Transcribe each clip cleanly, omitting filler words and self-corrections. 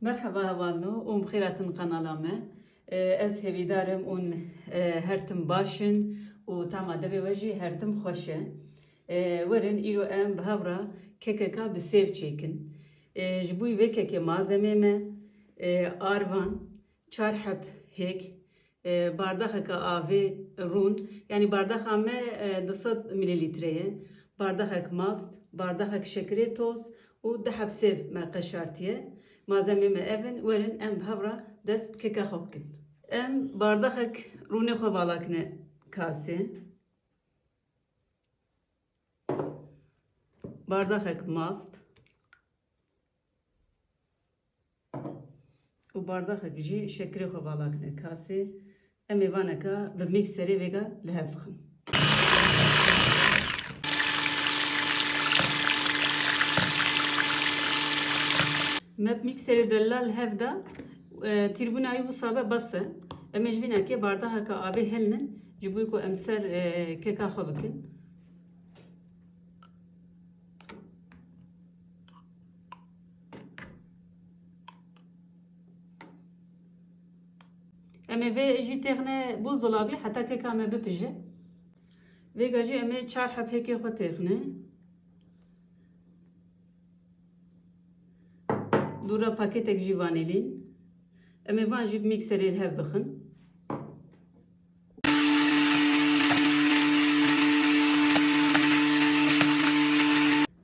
Merhaba Havanlu, bxiratın kanalıma. Ez hevidarım hertim başın u tamada ve veci hertim xoşe. Verin iro em bhavra kekeka bi sev çekin. Jbuy ve keke malzememe arvan, çarhap hek, bardakaka avi run, yani bardak me 200 mililitreye, bardak mast, bardak şekeri toz u dahab sev me qaşartiye. Malzememe evin verin em bhavra dest keka xopkin. Em bardakek rune xo balakne kase. Bardakek mast. U bardakek jî şekeri xo balakne kase. Em evaneka bi mikserê vega li hev bixin. Mep mikserê delal hev da tîrbûnayî bu sabe bası. Em ê ji vî nekê bardakeka avê helinin ji bo ku em ser keka xwe bikin. Em ê vê jî texne buzdolabê heta keka me bipije. Vêga jî em ê 4 hepêkê xwe texne. Dura paketek jî vanilîn. Em ê van jî mikserê hev bixin.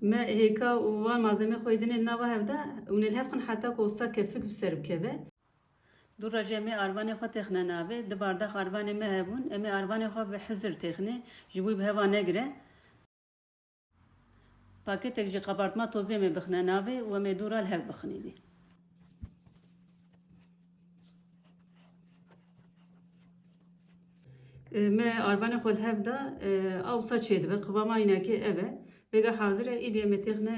Me hêka û van malzeme xwe dinê nava hev de hûn ê hev bixin heta ku wisa kefik bi ser bikeve. Dura jî em ê arvanê xwe texne navê. Di bardak arvanê me hebûn. Em ê arvanê xwe bi hizir texne. Ji bo bi heva negire. Paketek jî qabartma tozê em ê bixine navê û em ê dura li hev bixinî dî. Me arvanê xwe li hev da awsa çê dibe. Qıvama yinekê ev e. Vêga hazir e. Îdî em ê texne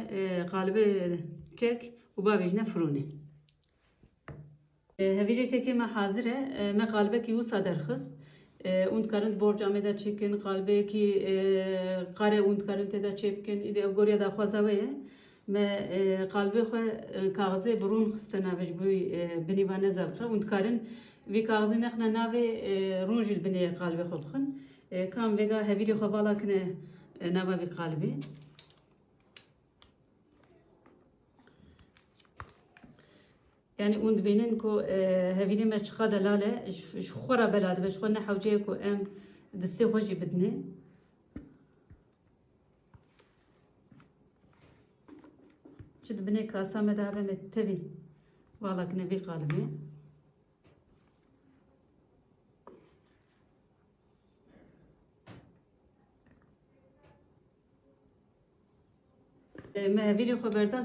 qalibê kek û bavê jîne firûnê. Hevîrê kekê me hazir e. Me qalibekî wisa derxist. Hûn dikarin borca me de çekin. Qalibekî qare hûn dikarin tê de çêbikin. Îdî ev goriya daxwaza we ye. Me qalibê xwe kaxizê bi rûn xiste navê ji bo binîva nezelxe. Hûn dikarin vî kaxizê nexne navê rûn jî li binê qalibê xwe bixin. Kam vêga hevîrê xwe vala kine nava vî qalibê. Yani hûn dibînin ku hevîrê me çiqa delal e ji xwe re bela dibe. Ji xwe ne hewce ku em distê xwe jî bidine. Çi dibinê kasa me de hebe me tevî vala kine vî qalibê. Me hevîrê xwe berda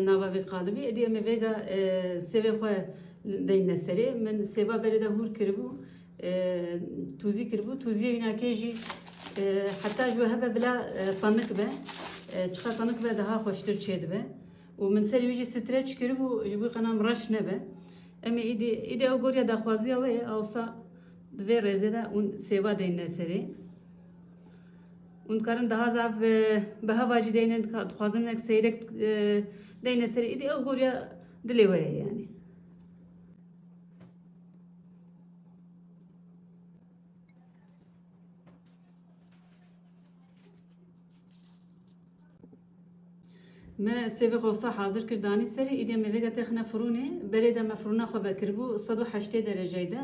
nava vê qalibê. Êdî em ê vêga sevê xwe deyne serê. Min seva berê de hûr kiribû. Tûzî kiribû. Tûziyê wînekê jî heta ji we hebe bila tanik be. Çiqa tanik be daha xweştir çê dibe. û min serê wî jî streç kiribû ji bo qenam reş nebe. Em ê îdî ew goriya daxwaziya we ye awsa di vê rêzê de hûn seva deyne serê. Hûn dikarin daha zaf bi heva jî deyne dixwazin nek seyrek deyne serê. Îdî ew goriya dilê we ye yani. Me sevê xwe wisa hazir kir danî serê. Îdî em ê vêga texne firûnê. Berê de me firûna xwe vekiribû 180 dereceyê de.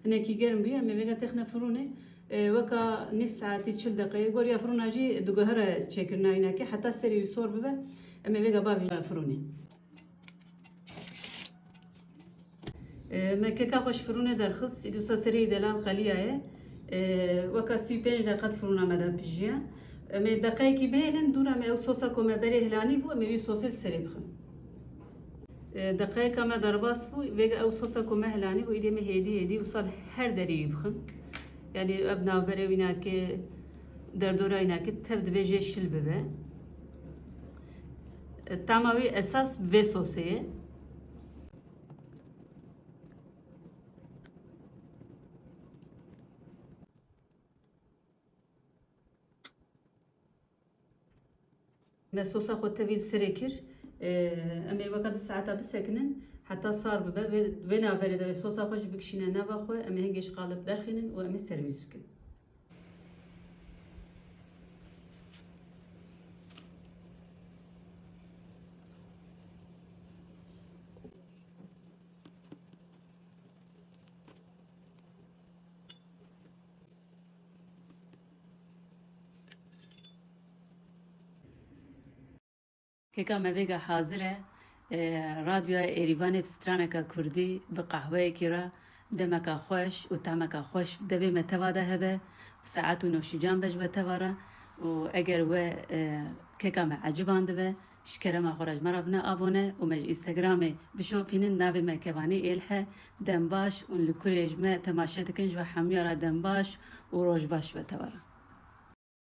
Hinekî germ bûye em ê vêga texne firûnê. Weka nîv saetî 40 deqeyê. Goriya firûna jî diguhere çêkirina wînekê. Heta serê wî sor bibe. Em ê vêga bavî firûnê. Me keka xwe ji firûnê derxist. Îdî wisa serê delal qeliya ye. Weka 35 deqet firûna me de pijiye. Em ê deqeyekî bihêlin dûr em ê ew sosa ku me berê hilanî bû em ê wî sosê li serê bixin. Deqeyeka me derbas bû vêga ew sosa ku me hilanî bû îdî em ê hêdî wisa li her derê wî bixin. Yani ev navberê wînekê derdora wînekê tev dibe jê şil bibe. Tama wî esas vê sosê ye. Me sosa xwe tevî li serê kir. Em ê weka 2 saeta bisekinin. حتی صار ببه و نابرد و سوسا خوش بکشینه نباخو ام هنگش قالب درخینن و ام سرویس بکن. که مبیگا حاضره رادیو ایریوان بسترانکا کردی به قهوه کیرا دمکا خوش و طعمکا خوش دبی متواده هبه ساعت و نوشیجان بج بتواره و اگر و که کم عجبان دبه شکر ما خورج مرا بنا آبونه و مج اینستاگرامی بشو پینن نوی مکوانی ایلها دنباش و لکوریج ما تماشا تکنج و حمیارا دنباش و روش باش بتواره